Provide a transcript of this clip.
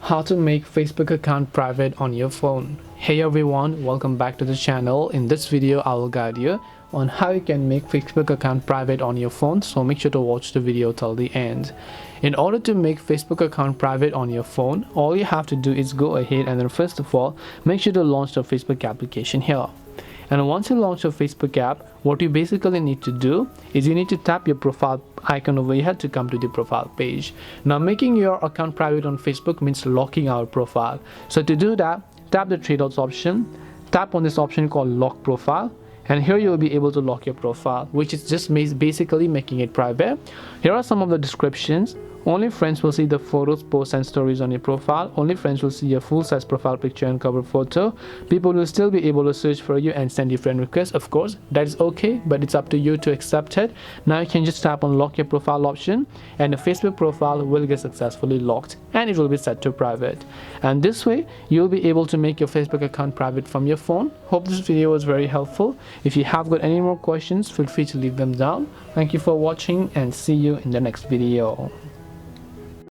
How to make Facebook account private on your phone. Hey everyone, welcome back to the channel. In this video I will guide you on how you can make Facebook account private on your phone, so make sure to watch the video till the end. In order to make Facebook account private on your phone, all you have to do is go ahead and then first of all make sure to launch the Facebook application here. And once you launch your Facebook app, what you basically need to do is you need to tap your profile icon over here to come to the profile page. Now, making your account private on Facebook means locking our profile. So to do that, tap the three dots option, tap on this option called lock profile, and here you will be able to lock your profile, which is just basically making it private. Here are some of the descriptions. Only friends will see the photos, posts and stories on your profile. Only friends will see your full-size profile picture and cover photo. People will still be able to search for you and send you friend requests. Of course, that is okay, but it's up to you to accept it. Now you can just tap on lock your profile option and the Facebook profile will get successfully locked and it will be set to private. And this way, you'll be able to make your Facebook account private from your phone. Hope this video was very helpful. If you have got any more questions, feel free to leave them down. Thank you for watching and see you in the next video.